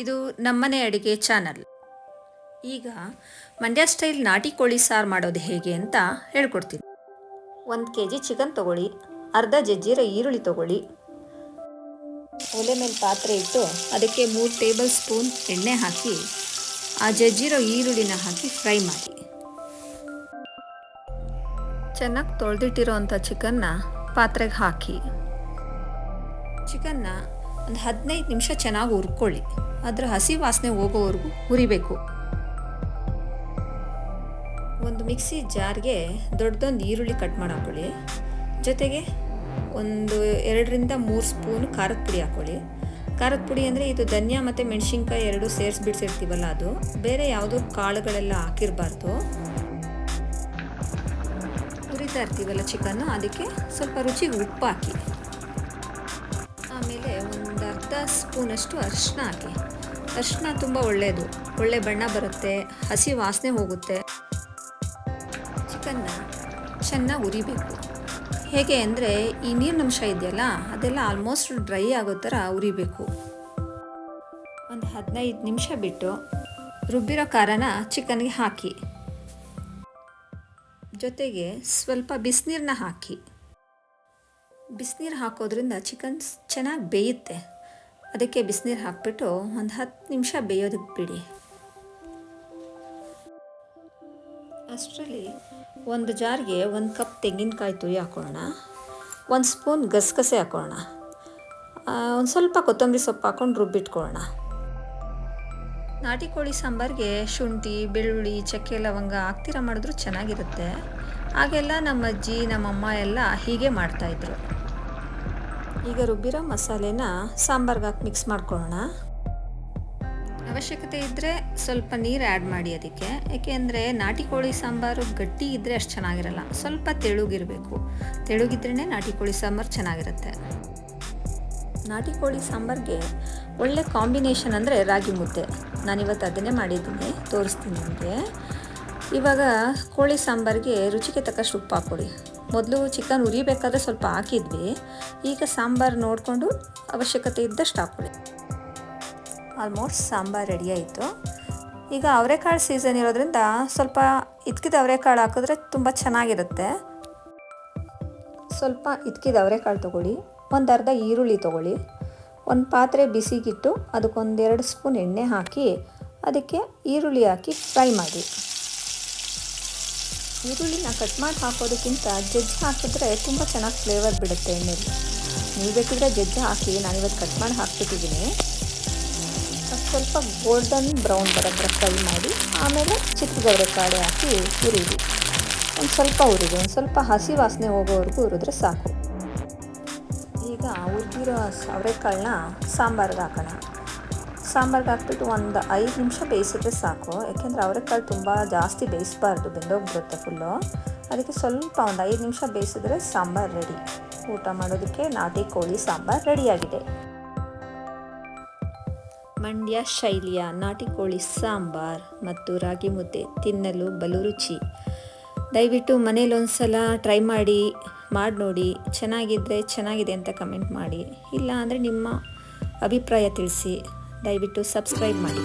ಇದು ನಮ್ಮನೆ ಅಡುಗೆ ಚಾನಲ್. ಈಗ ಮಂಡ್ಯ ಸ್ಟೈಲ್ ನಾಟಿ ಕೋಳಿ ಸಾರು ಮಾಡೋದು ಹೇಗೆ ಅಂತ ಹೇಳ್ಕೊಡ್ತೀನಿ. 1 kg ಚಿಕನ್ ತೊಗೊಳ್ಳಿ, ಅರ್ಧ ಜಜ್ಜಿರೋ ಈರುಳ್ಳಿ ತೊಗೊಳ್ಳಿ. ಒಲೆ ಮೇಲೆ ಪಾತ್ರೆ ಇಟ್ಟು ಅದಕ್ಕೆ 3 ಟೇಬಲ್ ಸ್ಪೂನ್ ಎಣ್ಣೆ ಹಾಕಿ ಆ ಜಜ್ಜಿರೋ ಈರುಳ್ಳಿನ ಹಾಕಿ ಫ್ರೈ ಮಾಡಿ. ಚೆನ್ನಾಗಿ ತೊಳೆದಿಟ್ಟಿರೋ ಅಂಥ ಚಿಕನ್ನ ಪಾತ್ರೆಗೆ ಹಾಕಿ ಚಿಕನ್ನ ಒಂದು 15 ನಿಮಿಷ ಚೆನ್ನಾಗಿ ಹುರ್ಕೊಳ್ಳಿ. ಅದರ ಹಸಿ ವಾಸನೆ ಹೋಗೋವರೆಗೂ ಹುರಿಬೇಕು. ಒಂದು ಮಿಕ್ಸಿ ಜಾರ್ಗೆ ದೊಡ್ಡದೊಂದು ಈರುಳ್ಳಿ ಕಟ್ ಮಾಡಿ ಹಾಕ್ಕೊಳ್ಳಿ. ಜೊತೆಗೆ ಒಂದು 2ರಿಂದ 3 ಸ್ಪೂನ್ ಖಾರದ ಪುಡಿ ಹಾಕ್ಕೊಳ್ಳಿ. ಖಾರದ ಪುಡಿ ಅಂದರೆ ಇದು ಧನಿಯಾ ಮತ್ತು ಮೆಣಸಿನ್ಕಾಯಿ 2 ಸೇರಿಸಿ ಬಿಡಿಸಿರ್ತೀವಲ್ಲ, ಅದು ಬೇರೆ ಯಾವುದೋ ಕಾಳುಗಳೆಲ್ಲ ಹಾಕಿರಬಾರ್ದು. ಹುರಿತಾ ಇರ್ತೀವಲ್ಲ ಚಿಕನ್ನು, ಅದಕ್ಕೆ ಸ್ವಲ್ಪ ರುಚಿಗೆ ಉಪ್ಪು ಹಾಕಿ. ಆಮೇಲೆ ಒಂದು ಅರ್ಧ ಸ್ಪೂನಷ್ಟು ಅರಿಶಿನ ಹಾಕಿ. ಅರಿಶಿನ ತುಂಬ ಒಳ್ಳೆಯದು, ಒಳ್ಳೆ ಬಣ್ಣ ಬರುತ್ತೆ, ಹಸಿ ವಾಸನೆ ಹೋಗುತ್ತೆ. ಚಿಕನ್ನ ಚೆನ್ನಾಗಿ ಹುರಿಬೇಕು. ಹೇಗೆ ಅಂದರೆ ಈ ನೀರಿನಂಶ ಇದೆಯಲ್ಲ, ಅದೆಲ್ಲ ಆಲ್ಮೋಸ್ಟ್ ಡ್ರೈ ಆಗೋ ಥರ ಹುರಿಬೇಕು. ಒಂದು 15 ನಿಮಿಷ ಬಿಟ್ಟು ರುಬ್ಬಿರೋ ಖಾರನ ಚಿಕನ್ಗೆ ಹಾಕಿ. ಜೊತೆಗೆ ಸ್ವಲ್ಪ ಬಿಸಿನೀರನ್ನ ಹಾಕಿ. ಬಿಸಿನೀರು ಹಾಕೋದ್ರಿಂದ ಚಿಕನ್ ಚೆನ್ನಾಗಿ ಬೇಯುತ್ತೆ. ಅದಕ್ಕೆ ಬಿಸಿನೀರು ಹಾಕಿಬಿಟ್ಟು ಒಂದು 10 ನಿಮಿಷ ಬೇಯೋದಕ್ಕೆ ಬಿಡಿ. ಅಷ್ಟರಲ್ಲಿ ಒಂದು ಜಾರ್ಗೆ 1 ಕಪ್ ತೆಂಗಿನಕಾಯಿ ತುರಿ ಹಾಕೋಣ, 1 ಸ್ಪೂನ್ ಗಸಗಸೆ ಹಾಕೋಣ, ಒಂದು ಸ್ವಲ್ಪ ಕೊತ್ತಂಬರಿ ಸೊಪ್ಪು ಹಾಕ್ಕೊಂಡು ರುಬ್ಬಿಟ್ಕೊಳ್ಳೋಣ. ನಾಟಿ ಕೋಳಿ ಸಾಂಬಾರಿಗೆ ಶುಂಠಿ, ಬೆಳ್ಳುಳ್ಳಿ, ಚಕ್ಕೆ, ಲವಂಗ ಹಾಕ್ತಿರ ಮಾಡಿದ್ರು ಚೆನ್ನಾಗಿರುತ್ತೆ. ಆಗೆಲ್ಲ ನಮ್ಮ ಅಜ್ಜಿ, ನಮ್ಮಮ್ಮ ಎಲ್ಲ ಹೀಗೆ ಮಾಡ್ತಾಯಿದ್ರು. ಈಗ ರುಬ್ಬಿರೋ ಮಸಾಲೆನ ಸಾಂಬಾರ್ಗೆ ಹಾಕಿ ಮಿಕ್ಸ್ ಮಾಡ್ಕೊಳ್ಳೋಣ. ಅವಶ್ಯಕತೆ ಇದ್ದರೆ ಸ್ವಲ್ಪ ನೀರು ಆ್ಯಡ್ ಮಾಡಿ ಅದಕ್ಕೆ. ಏಕೆಂದರೆ ನಾಟಿ ಕೋಳಿ ಸಾಂಬಾರು ಗಟ್ಟಿ ಇದ್ದರೆ ಅಷ್ಟು ಚೆನ್ನಾಗಿರಲ್ಲ, ಸ್ವಲ್ಪ ತೆಳುಗಿರಬೇಕು. ತೆಳುಗಿದ್ರೇ ನಾಟಿ ಕೋಳಿ ಸಾಂಬಾರು ಚೆನ್ನಾಗಿರುತ್ತೆ. ನಾಟಿ ಕೋಳಿ ಸಾಂಬಾರಿಗೆ ಒಳ್ಳೆ ಕಾಂಬಿನೇಷನ್ ಅಂದರೆ ರಾಗಿ ಮುದ್ದೆ. ನಾನಿವತ್ತು ಅದನ್ನೇ ಮಾಡಿದ್ದೀನಿ, ತೋರಿಸ್ತೀನಿ ನಿಮಗೆ. ಇವಾಗ ಕೋಳಿ ಸಾಂಬಾರಿಗೆ ರುಚಿಗೆ ತಕ್ಕಷ್ಟು ಉಪ್ಪು ಹಾಕ್ಕೊಡಿ. ಮೊದಲು ಚಿಕನ್ ಉರಿಬೇಕಾದ್ರೆ ಸ್ವಲ್ಪ ಹಾಕಿದ್ವಿ, ಈಗ ಸಾಂಬಾರು ನೋಡಿಕೊಂಡು ಅವಶ್ಯಕತೆ ಇದ್ದಷ್ಟು ಹಾಕ್ಕೊಳ್ಳಿ. ಆಲ್ಮೋಸ್ಟ್ ಸಾಂಬಾರು ರೆಡಿ ಆಯಿತು. ಈಗ ಅವರೆಕಾಳು ಸೀಸನ್ ಇರೋದ್ರಿಂದ ಸ್ವಲ್ಪ ಇದ್ಕಿದ ಅವರೆಕಾಳು ಹಾಕಿದ್ರೆ ತುಂಬ ಚೆನ್ನಾಗಿರುತ್ತೆ. ಸ್ವಲ್ಪ ಇದ್ಕಿದ ಅವರೆಕಾಳು ತೊಗೊಳ್ಳಿ, ಒಂದು ಅರ್ಧ ಈರುಳ್ಳಿ ತೊಗೊಳ್ಳಿ, ಒಂದು ಪಾತ್ರೆ ಬಿಸಿಗಿಟ್ಟು ಅದಕ್ಕೊಂದು 2 ಸ್ಪೂನ್ ಎಣ್ಣೆ ಹಾಕಿ ಅದಕ್ಕೆ ಈರುಳ್ಳಿ ಹಾಕಿ ಫ್ರೈ ಮಾಡಿ. ಈರುಳ್ಳಿನ ಕಟ್ ಮಾಡಿ ಹಾಕೋದಕ್ಕಿಂತ ಜಜ್ಜಿ ಹಾಕಿದ್ರೆ ತುಂಬ ಚೆನ್ನಾಗಿ ಫ್ಲೇವರ್ ಬಿಡುತ್ತೆ ಎಣ್ಣೆಲಿ. ನೀವು ಬೇಕಿದ್ರೆ ಜಜ್ಜಿ ಹಾಕಿ, ನಾನಿವತ್ತು ಕಟ್ ಮಾಡಿ ಹಾಕ್ಬಿಟ್ಟಿದ್ದೀನಿ. ಸ್ವಲ್ಪ ಗೋಲ್ಡನ್ ಬ್ರೌನ್ ಬರೋದ್ರ ಫ್ರೈ ಮಾಡಿ ಆಮೇಲೆ ಚಿಕ್ಕದ ಅವರೆಕಾಳು ಹಾಕಿ ಹುರಿದು ಒಂದು ಸ್ವಲ್ಪ ಹುರಿದು ಒಂದು ಸ್ವಲ್ಪ ಹಸಿ ವಾಸನೆ ಹೋಗೋವರೆಗೂ ಹುರಿದ್ರೆ ಸಾಕು. ಈಗ ಹುರಿದಿರೋ ಅವರೆಕಾಳನ್ನ ಸಾಂಬಾರ್ಗೆ ಹಾಕೋಣ. ಸಾಂಬಾರ್ಗೆ ಹಾಕ್ಬಿಟ್ಟು ಒಂದು 5 ನಿಮಿಷ ಬೇಯಿಸಿದ್ರೆ ಸಾಕು. ಯಾಕೆಂದರೆ ಅವರೆಕಾಳು ತುಂಬ ಜಾಸ್ತಿ ಬೇಯಿಸಬಾರ್ದು, ಬೆಂದೋಗ್ಬಿಡುತ್ತೆ ಫುಲ್ಲು. ಅದಕ್ಕೆ ಸ್ವಲ್ಪ ಒಂದು 5 ನಿಮಿಷ ಬೇಯಿಸಿದ್ರೆ ಸಾಂಬಾರು ರೆಡಿ. ಊಟ ಮಾಡೋದಕ್ಕೆ ನಾಟಿ ಕೋಳಿ ಸಾಂಬಾರು ರೆಡಿಯಾಗಿದೆ. ಮಂಡ್ಯ ಶೈಲಿಯ ನಾಟಿ ಕೋಳಿ ಸಾಂಬಾರ್ ಮತ್ತು ರಾಗಿ ಮುದ್ದೆ ತಿನ್ನಲು ಬಲು ರುಚಿ. ದಯವಿಟ್ಟು ಮನೇಲಿ ಒಂದು ಸಲ ಟ್ರೈ ಮಾಡಿ ನೋಡಿ. ಚೆನ್ನಾಗಿದ್ದರೆ ಚೆನ್ನಾಗಿದೆ ಅಂತ ಕಮೆಂಟ್ ಮಾಡಿ. ಇಲ್ಲ ಅಂದರೆ ನಿಮ್ಮ ಅಭಿಪ್ರಾಯ ತಿಳಿಸಿ. ದಯವಿಟ್ಟು ಸಬ್ಸ್ಕ್ರೈಬ್ ಮಾಡಿ.